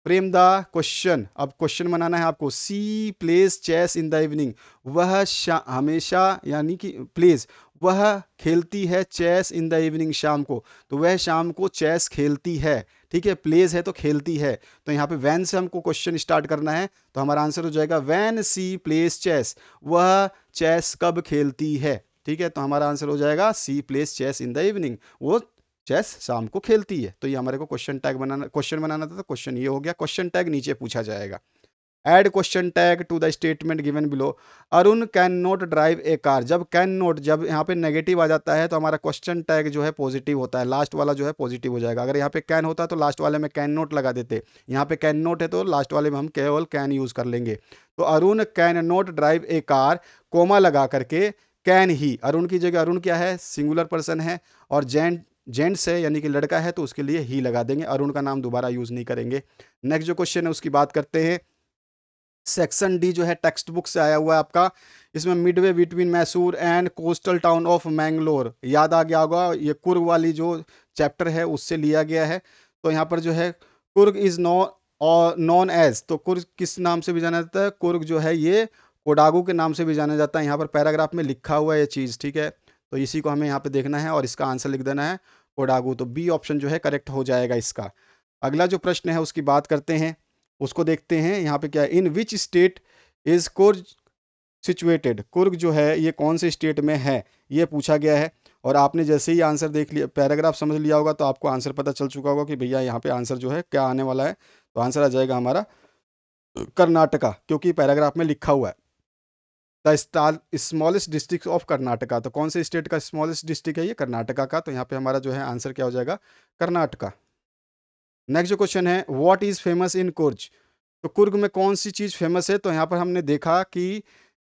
फ्रेम द क्वेश्चन, अब क्वेश्चन बनाना है आपको। She plays chess in the evening, वह हमेशा यानी कि प्लेज, वह खेलती है चेस इन द इवनिंग, शाम को, तो वह शाम को चेस खेलती है। ठीक है, प्लेज है तो खेलती है, तो यहाँ पे वैन से हमको क्वेश्चन स्टार्ट करना है, तो हमारा आंसर हो जाएगा वैन सी प्लेज चेस, वह चेस कब खेलती है। ठीक है, तो हमारा आंसर हो जाएगा she plays chess in the evening, वो चेस शाम को खेलती है। तो ये हमारे को क्वेश्चन बनाना था, तो क्वेश्चन ये हो गया। क्वेश्चन टैग नीचे पूछा जाएगा। Add question tag to the statement given below, Arun can not drive a car, जब कैन नॉट, जब यहाँ पे नेगेटिव आ जाता है तो हमारा क्वेश्चन टैग जो है पॉजिटिव होता है, लास्ट वाला जो है पॉजिटिव हो जाएगा। अगर यहाँ पे कैन होता तो लास्ट वाले में कैन नॉट लगा देते, यहाँ पे कैन नॉट है तो लास्ट वाले में हम केवल कैन यूज कर लेंगे। तो Arun can not drive a car, comma लगा करके कैन ही, अरुण की जगह, अरुण क्या है, सिंगुलर पर्सन है, और जेंट्स है यानी कि लड़का है, तो उसके लिए ही लगा देंगे, अरुण का नाम दोबारा यूज नहीं करेंगे। नेक्स्ट जो क्वेश्चन है उसकी बात करते हैं। सेक्शन डी जो है टेक्स्ट बुक से आया हुआ है आपका, इसमें Midway between Mysore and coastal town of Mangalore, याद आ गया होगा, ये कुर्ग वाली जो चैप्टर है उससे लिया गया है। तो यहाँ पर जो है कुर्ग इज नॉन एज, तो कुर्ग किस नाम से भी जाना जाता है, कुर्ग जो है ये कोडागू के नाम से भी जाना जाता है, यहाँ पर पैराग्राफ में लिखा हुआ है ये चीज़। ठीक है, तो इसी को हमें यहाँ पे देखना है और इसका आंसर लिख देना है कोडागू, तो बी ऑप्शन जो है करेक्ट हो जाएगा इसका। अगला जो प्रश्न है उसकी बात करते हैं, उसको देखते हैं। यहाँ पे क्या है, in which state is Coorg situated, Coorg जो है ये कौन से स्टेट में है, ये पूछा गया है। और आपने जैसे ही आंसर देख लिया, पैराग्राफ समझ लिया होगा, तो आपको आंसर पता चल चुका होगा कि भैया यहाँ पे आंसर जो है क्या आने वाला है। तो आंसर आ जाएगा हमारा कर्नाटका, क्योंकि पैराग्राफ में लिखा हुआ है the smallest district of Karnataka, तो कौन से स्टेट का स्मॉलेस्ट डिस्ट्रिक्ट है, ये कर्नाटका का, तो यहाँ पे हमारा जो है आंसर क्या हो जाएगा, कर्नाटका। नेक्स्ट जो क्वेश्चन है, what is famous in Coorg, तो कुर्ग में कौन सी चीज़ फेमस है, तो यहाँ पर हमने देखा कि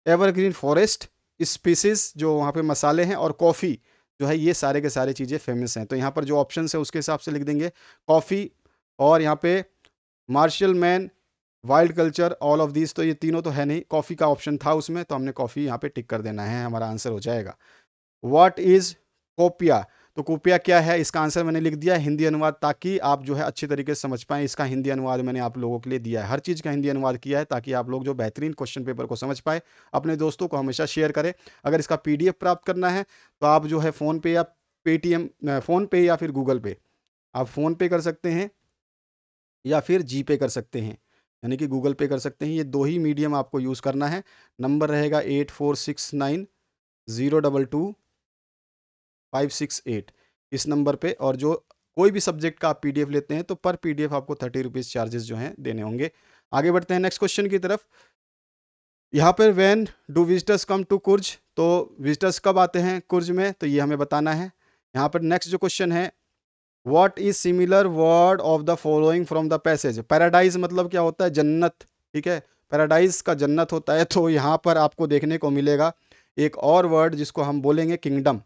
एवरग्रीन फॉरेस्ट, स्पीसीज जो वहाँ पे मसाले हैं, और कॉफ़ी जो है, ये सारे के सारे चीज़ें फेमस हैं। तो यहाँ पर जो ऑप्शन है उसके हिसाब से लिख देंगे कॉफ़ी, और यहाँ पे martial man, wild culture, all of these, तो ये तीनों तो है नहीं, कॉफ़ी का ऑप्शन था उसमें, तो हमने कॉफ़ी यहाँ पे टिक कर देना है, हमारा आंसर हो जाएगा। व्हाट इज़ कोपिया, तो कोपिया क्या है, इसका आंसर मैंने लिख दिया हिंदी अनुवाद, ताकि आप जो है अच्छी तरीके से समझ पाएँ। इसका हिंदी अनुवाद मैंने आप लोगों के लिए दिया है, हर चीज़ का हिंदी अनुवाद किया है, ताकि आप लोग जो बेहतरीन क्वेश्चन पेपर को समझ पाए। अपने दोस्तों को हमेशा शेयर करें। अगर इसका पीडीएफ प्राप्त करना है तो आप जो है फ़ोन पे या पेटीएम, फ़ोन पे या फिर गूगल पे, आप फ़ोन पे कर सकते हैं या फिर जी पे कर सकते हैं, यानी कि गूगल पे कर सकते हैं। ये दो ही मीडियम आपको यूज़ करना है। नंबर रहेगा 8469 022 568, इस नंबर पे। और जो कोई भी सब्जेक्ट का आप पीडीएफ लेते हैं तो पर पीडीएफ आपको 30 रुपीज़ चार्जेस जो हैं देने होंगे। आगे बढ़ते हैं नेक्स्ट क्वेश्चन की तरफ। यहाँ पर when do visitors come to Coorg, तो विजिटर्स कब आते हैं कुर्ज में, तो ये हमें बताना है। यहाँ पर नेक्स्ट जो क्वेश्चन है, what is similar word of the following from the passage, paradise मतलब क्या होता है, जन्नत। ठीक है, पैराडाइज का जन्नत होता है, तो यहाँ पर आपको देखने को मिलेगा एक और वर्ड जिसको हम बोलेंगे किंगडम,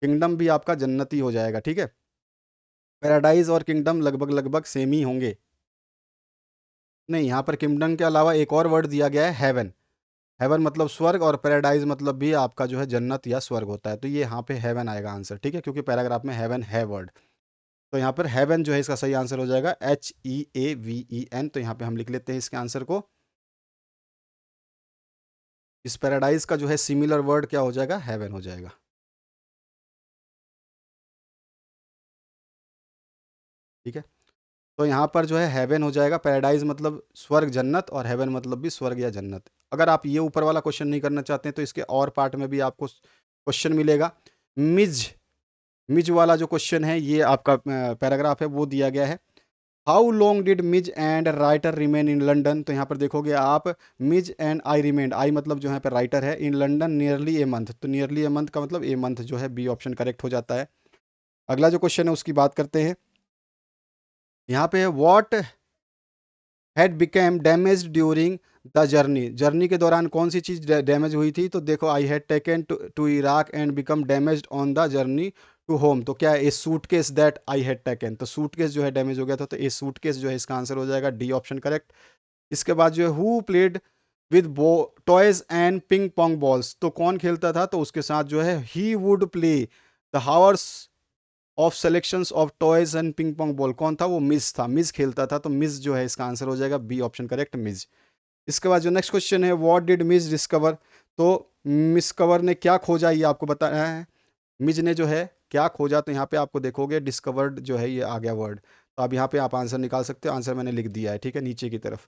किंगडम भी आपका जन्नत ही हो जाएगा। ठीक है, पैराडाइज और किंगडम लगभग लगभग सेम ही होंगे। नहीं, यहाँ पर किंगडम के अलावा एक और वर्ड दिया गया है हेवन, हेवन मतलब स्वर्ग, और पैराडाइज मतलब भी आपका जो है जन्नत या स्वर्ग होता है, तो ये यहाँ पे हेवन आएगा आंसर। ठीक है, क्योंकि पैराग्राफ में हेवन है वर्ड, तो यहाँ पर हेवन जो है इसका सही आंसर हो जाएगा HEAVEN। तो यहाँ पे हम लिख लेते हैं इसके आंसर को। इस पैराडाइज का जो है सिमिलर वर्ड क्या हो जाएगा, हेवन हो जाएगा। ठीक है, तो यहाँ पर जो है हेवन हो जाएगा, पैराडाइज मतलब स्वर्ग जन्नत, और हेवन मतलब भी स्वर्ग या जन्नत। अगर आप ये ऊपर वाला क्वेश्चन नहीं करना चाहते हैं तो इसके और पार्ट में भी आपको क्वेश्चन मिलेगा। मिज, मिज वाला जो क्वेश्चन है ये आपका पैराग्राफ है वो दिया गया है। How long did Mizo and writer remain in London, तो यहाँ पर देखोगे आप मिज एंड आई रिमेंड, आई मतलब जो यहाँ पर राइटर है, in London nearly a month, तो नियरली ए मंथ का मतलब ए मंथ जो है बी ऑप्शन करेक्ट हो जाता है। अगला जो क्वेश्चन है उसकी बात करते हैं। यहाँ पे what had became damage during the journey, journey के दौरान कौन सी चीज़ डैमेज हुई थी, तो देखो I had taken to Iraq and become damaged on the journey to home, तो क्या है, a suitcase that I had taken, तो सूटकेस जो है डैमेज हो गया था, तो ए सूटकेस जो है इसका आंसर हो जाएगा डी ऑप्शन करेक्ट। इसके बाद जो है who played with toys and ping pong balls, तो कौन खेलता था, तो उसके साथ जो है he would play the hours of selections of toys and ping pong ball, कौन था, वो मिस था, मिस खेलता था, तो मिस जो है इसका आंसर हो जाएगा बी ऑप्शन करेक्ट, मिस। इसके बाद जो नेक्स्ट क्वेश्चन है, व्हाट डिड मिस डिस्कवर, तो मिस कवर ने क्या खोजा, ये आपको बताना है। मिज ने जो है क्या खोजा, तो यहाँ पे आपको देखोगे डिस्कवर्ड जो है ये आ गया वर्ड, तो अब यहाँ पे आप आंसर निकाल सकते हो, आंसर मैंने लिख दिया है, ठीक है, नीचे की तरफ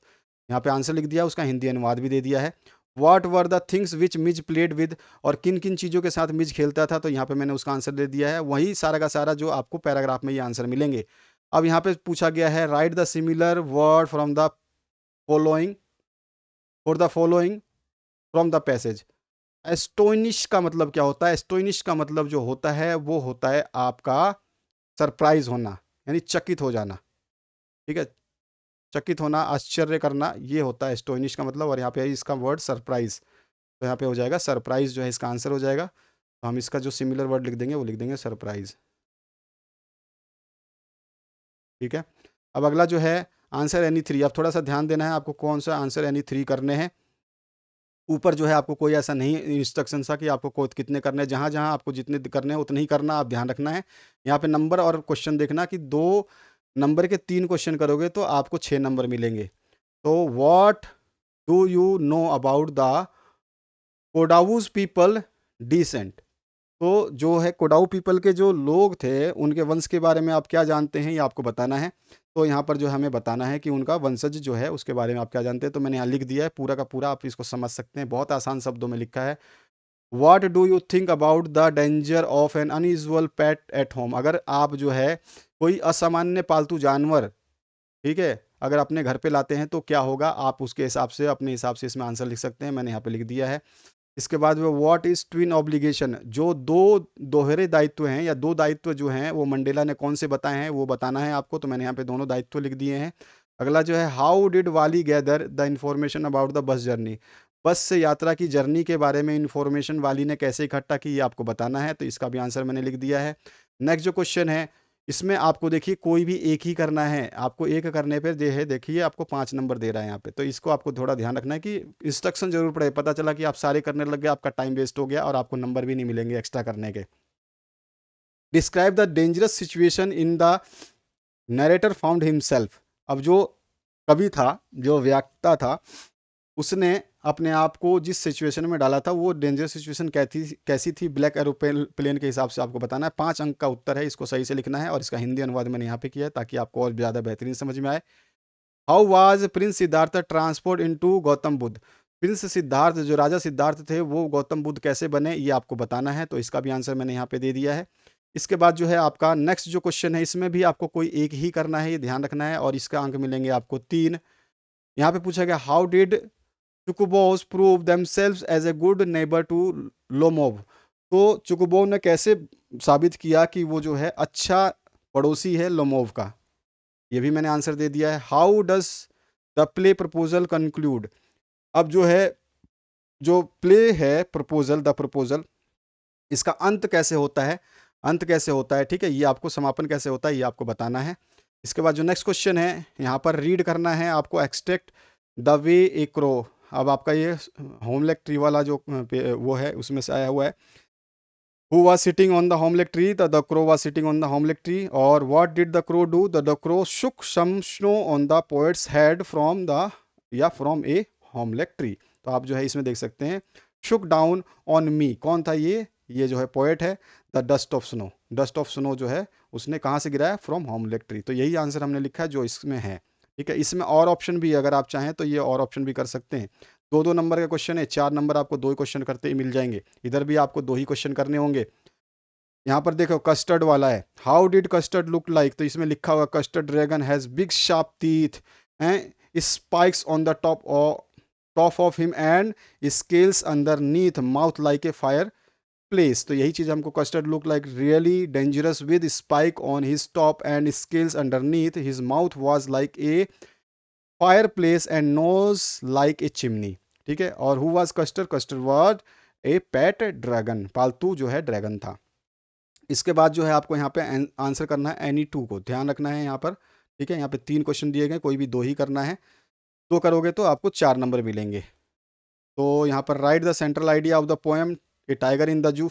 यहाँ पे आंसर लिख दिया, उसका हिंदी अनुवाद भी दे दिया है। What were the things which Mij played with, और किन किन चीज़ों के साथ मिज खेलता था, तो यहाँ पे मैंने उसका आंसर दे दिया है, वही सारा का सारा जो आपको पैराग्राफ में ये आंसर मिलेंगे। अब यहाँ पे पूछा गया है right the similar word from the following, for the following from the passage. Astonish का मतलब क्या होता है, एस्टोनिश का मतलब जो होता है वो होता है आपका सरप्राइज होना, यानी चकित हो जाना, ठीक है, चकित होना, आश्चर्य करना, ये होता है एस्टोनिश का मतलब, और यहाँ पे है इसका वर्ड सरप्राइज, तो यहाँ पे हो जाएगा सरप्राइज जो है इसका आंसर हो जाएगा, तो हम इसका जो सिमिलर वर्ड लिख देंगे वो लिख देंगे सरप्राइज, ठीक है। अब अगला जो है आंसर एनी थ्री, अब थोड़ा सा ध्यान देना है आपको कौन सा आंसर एनी थ्री करने हैं। ऊपर जो है आपको कोई ऐसा नहीं इंस्ट्रक्शन था कि आपको कितने करने हैं, जहाँ जहाँ आपको जितने करने हैं उतने ही करना, आप ध्यान रखना है। यहाँ पे नंबर और क्वेश्चन देखना कि 2 नंबर के 3 क्वेश्चन करोगे तो आपको 6 नंबर मिलेंगे। तो what do you know about the Kodavus people descent, तो जो है कोडाऊ पीपल के जो लोग थे उनके वंश के बारे में आप क्या जानते हैं, ये आपको बताना है। तो यहाँ पर जो हमें बताना है कि उनका वंशज जो है उसके बारे में आप क्या जानते हैं, तो मैंने यहाँ लिख दिया है पूरा का पूरा, आप इसको समझ सकते हैं, बहुत आसान शब्दों में लिखा है। What do you think about the danger of N unusual pet at home, अगर आप जो है कोई असामान्य पालतू जानवर, ठीक है, अगर अपने घर पे लाते हैं तो क्या होगा, आप उसके हिसाब से अपने हिसाब से इसमें आंसर लिख सकते हैं, मैंने यहाँ पे लिख दिया है। इसके बाद वो व्हाट इज ट्विन ऑब्लिगेशन, जो दो दोहरे दायित्व हैं या दो दायित्व जो हैं वो मंडेला ने कौन से बताए हैं वो बताना है आपको, तो मैंने यहाँ पे दोनों दायित्व लिख दिए हैं। अगला जो है हाउ डिड वाली gather the information about the bus journey, बस से यात्रा की जर्नी के बारे में इंफॉर्मेशन वाली ने कैसे इकट्ठा की, ये आपको बताना है, तो इसका भी आंसर मैंने लिख दिया है। नेक्स्ट जो क्वेश्चन है इसमें आपको देखिए कोई भी एक ही करना है, आपको एक करने पर जो है देखिए आपको 5 नंबर दे रहा है यहाँ पे, तो इसको आपको थोड़ा ध्यान रखना है कि इंस्ट्रक्शन जरूर पड़े, पता चला कि आप सारे करने लग गए, आपका टाइम वेस्ट हो गया और आपको नंबर भी नहीं मिलेंगे एक्स्ट्रा करने के। Describe the dangerous situation in the narrator found himself, अब जो कवि था, जो व्याख्या था, उसने अपने आप को जिस सिचुएशन में डाला था वो डेंजरस सिचुएशन कैसी थी, ब्लैक एरोप्लेन के हिसाब से आपको बताना है। 5 अंक का उत्तर है, इसको सही से लिखना है, और इसका हिंदी अनुवाद मैंने यहाँ पे किया है ताकि आपको और ज़्यादा बेहतरीन समझ में आए। How was Prince Siddharth transport into Gautam Buddha, Prince Siddharth जो राजा सिद्धार्थ थे वो गौतम बुद्ध कैसे बने, ये आपको बताना है, तो इसका भी आंसर मैंने यहाँ पे दे दिया है। इसके बाद जो है आपका नेक्स्ट जो क्वेश्चन है इसमें भी आपको कोई एक ही करना है, ये ध्यान रखना है, और इसका अंक मिलेंगे आपको 3। यहाँ पे पूछा गया how did Chubukov's prove themselves as a good neighbour to Lomov, तो चुकुबो ने कैसे साबित किया कि वो जो है अच्छा पड़ोसी है लोमोव का, ये भी मैंने आंसर दे दिया है। How does the play proposal conclude, अब जो है जो प्ले है प्रपोजल, द प्रपोजल, इसका अंत कैसे होता है, अंत कैसे होता है, ठीक है, ये आपको समापन कैसे होता है ये आपको बताना है। इसके बाद जो नेक्स्ट क्वेश्चन है यहाँ पर रीड करना है आपको, extract the way A crow, अब आपका ये होमलेक ट्री वाला जो वो है उसमें से आया हुआ है। Who was sitting on the homeless tree? The crow was sitting on the homeless tree. Or what did the crow do? The crow shook some snow on the poet's head from the या from a homeless tree. तो आप जो है इसमें देख सकते हैं shook down on me, कौन था ये जो है पोएट है, the dust of snow, dust of snow जो है उसने कहाँ से गिराया, फ्रॉम होमलेक ट्री, तो यही आंसर हमने लिखा है जो इसमें है, ठीक है। इसमें और ऑप्शन भी है, अगर आप चाहें तो ये और ऑप्शन भी कर सकते हैं। 2-2 नंबर का क्वेश्चन है, 4 नंबर आपको 2 ही क्वेश्चन करते ही मिल जाएंगे, इधर भी आपको 2 ही क्वेश्चन करने होंगे। यहाँ पर देखो कस्टर्ड वाला है, how did custard look like, तो इसमें लिखा हुआ custard dragon has big sharp teeth and spikes on the top of him and scales underneath mouth like a fire place, तो यही चीज हमको custard look like really dangerous with spike on his top and scales underneath his mouth was like a fire place and nose like a chimney, ठीक है। और who was custard, custard was a pet dragon, पालतू जो है dragon था। इसके बाद जो है आपको यहाँ पे आंसर करना है एनी टू को, ध्यान रखना है यहाँ पर, ठीक है। यहाँ पे 3 क्वेश्चन दिए गए, कोई भी 2 ही करना है। 2 करोगे तो आपको 4 नंबर मिलेंगे। तो यहाँ पर right the central idea of the poem A tiger in the zoo.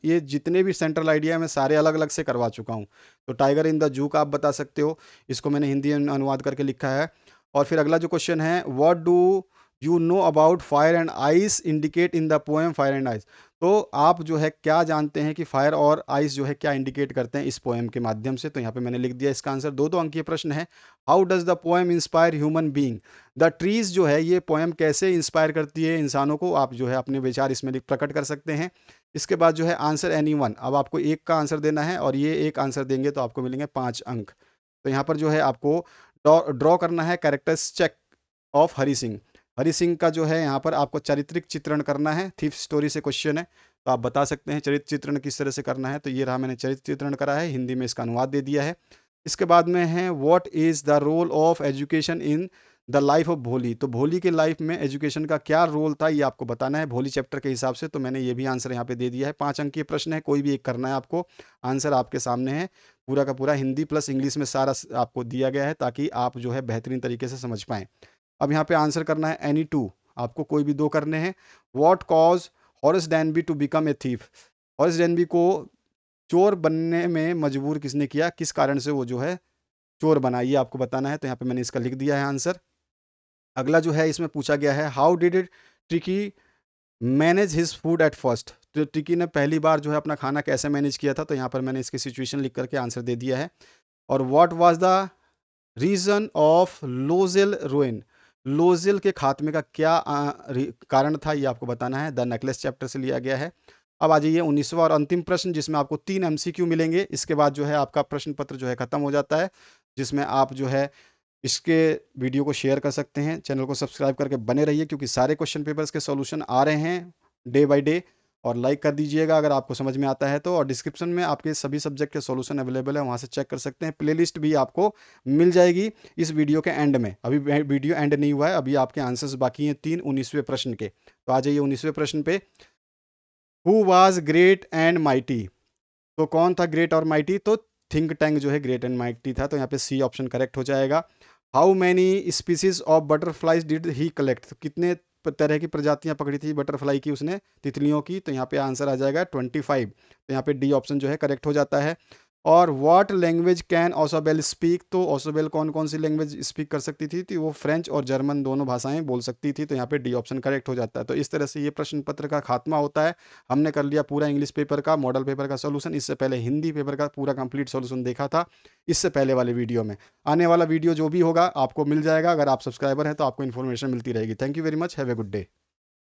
ये जितने भी सेंट्रल आइडिया है मैं सारे अलग अलग से करवा चुका हूँ। तो टाइगर इन द जू का आप बता सकते हो, इसको मैंने हिंदी में अनुवाद करके लिखा है। और फिर अगला जो क्वेश्चन है, what do you know about fire and ice indicate in the poem fire and ice. तो आप जो है क्या जानते हैं कि फायर और आइस जो है क्या इंडिकेट करते हैं इस पोएम के माध्यम से। तो यहाँ पे मैंने लिख दिया इसका आंसर। 2 अंकीय प्रश्न है, how does the poem inspire human being. The trees जो है ये पोएम कैसे इंस्पायर करती है इंसानों को, आप जो है अपने विचार इसमें प्रकट कर सकते हैं। इसके बाद जो है आंसर एनी वन, अब आपको एक का आंसर देना है और ये एक आंसर देंगे तो आपको मिलेंगे 5 अंक। तो यहाँ पर जो है आपको ड्रॉ करना है characters check of Hari Singh. Hari Singh का जो है यहाँ पर आपको चारित्रिक चित्रण करना है, थीफ स्टोरी से क्वेश्चन है। तो आप बता सकते हैं चरित्र चित्रण किस तरह से करना है। तो ये रहा, मैंने चरित्र चित्रण करा है, हिंदी में इसका अनुवाद दे दिया है। इसके बाद में है what is the role of education in the life of Bholi. तो भोली के लाइफ में एजुकेशन का क्या रोल था ये आपको बताना है भोली चैप्टर के हिसाब से। तो मैंने ये भी आंसर यहाँ पे दे दिया है। 5 अंकीय प्रश्न है, कोई भी एक करना है आपको। आंसर आपके सामने है, पूरा का पूरा हिंदी प्लस इंग्लिश में सारा आपको दिया गया है ताकि आप जो है बेहतरीन तरीके से समझ पाएँ। अब यहाँ पे आंसर करना है एनी टू, आपको कोई भी 2 करने हैं। What cause Horace Danby to become a thief. Horace Danby को चोर बनने में मजबूर किसने किया, किस कारण से वो जो है चोर बना, ये आपको बताना है। तो यहाँ पे मैंने इसका लिख दिया है आंसर। अगला जो है इसमें पूछा गया है, how did it tricky manage his food at first. तो ट्रिकी ने पहली बार जो है अपना खाना कैसे मैनेज किया था। तो यहाँ पर मैंने इसकी सिचुएशन लिख करके आंसर दे दिया है। और what was the reason of Lojel ruin. Lojel के खात्मे का क्या कारण था ये आपको बताना है। द नेकलेस चैप्टर से लिया गया है। अब आ जाइए 19वां और अंतिम प्रश्न, जिसमें आपको 3 एमसीक्यू मिलेंगे। इसके बाद जो है आपका प्रश्न पत्र जो है खत्म हो जाता है, जिसमें आप जो है इसके वीडियो को शेयर कर सकते हैं। चैनल को सब्सक्राइब करके बने रहिए क्योंकि सारे क्वेश्चन पेपर्स के सॉल्यूशन आ रहे हैं डे बाय डे। और लाइक कर दीजिएगा अगर आपको समझ में आता है तो। और डिस्क्रिप्शन में आपके सभी सब्जेक्ट के सॉल्यूशन अवेलेबल है, वहाँ से चेक कर सकते हैं। प्लेलिस्ट भी आपको मिल जाएगी इस वीडियो के एंड में। अभी वीडियो एंड नहीं हुआ है, अभी आपके आंसर्स बाकी हैं 3 19वें प्रश्न के। तो आ जाइए 19वें प्रश्न पे। Who was great and mighty. तो कौन था ग्रेट और माइटी, तो थिंक टैंक जो है ग्रेट एंड माइटी था। तो यहाँ पे सी ऑप्शन करेक्ट हो जाएगा। How many species of butterflies did he collect. तो कितने तरह की प्रजातियां पकड़ी थी बटरफ्लाई की उसने, तितलियों की। तो यहाँ पे आंसर आ जाएगा 25। तो यहाँ पे डी ऑप्शन जो है करेक्ट हो जाता है। और व्हाट लैंग्वेज कैन ओसोबेल स्पीक। तो ओसोबेल कौन कौन सी लैंग्वेज स्पीक कर सकती थी, तो वो फ्रेंच और जर्मन दोनों भाषाएं बोल सकती थी। तो यहाँ पे डी ऑप्शन करेक्ट हो जाता है। तो इस तरह से ये प्रश्न पत्र का खात्मा होता है। हमने कर लिया पूरा इंग्लिश पेपर का मॉडल पेपर का सोल्यूशन। इससे पहले हिंदी पेपर का पूरा कंप्लीट सोल्यूशन देखा था इससे पहले वाले वीडियो में। आने वाला वीडियो जो भी होगा आपको मिल जाएगा, अगर आप सब्सक्राइबर हैं तो आपको इन्फॉर्मेशन मिलती रहेगी। Thank you very much, have a good day.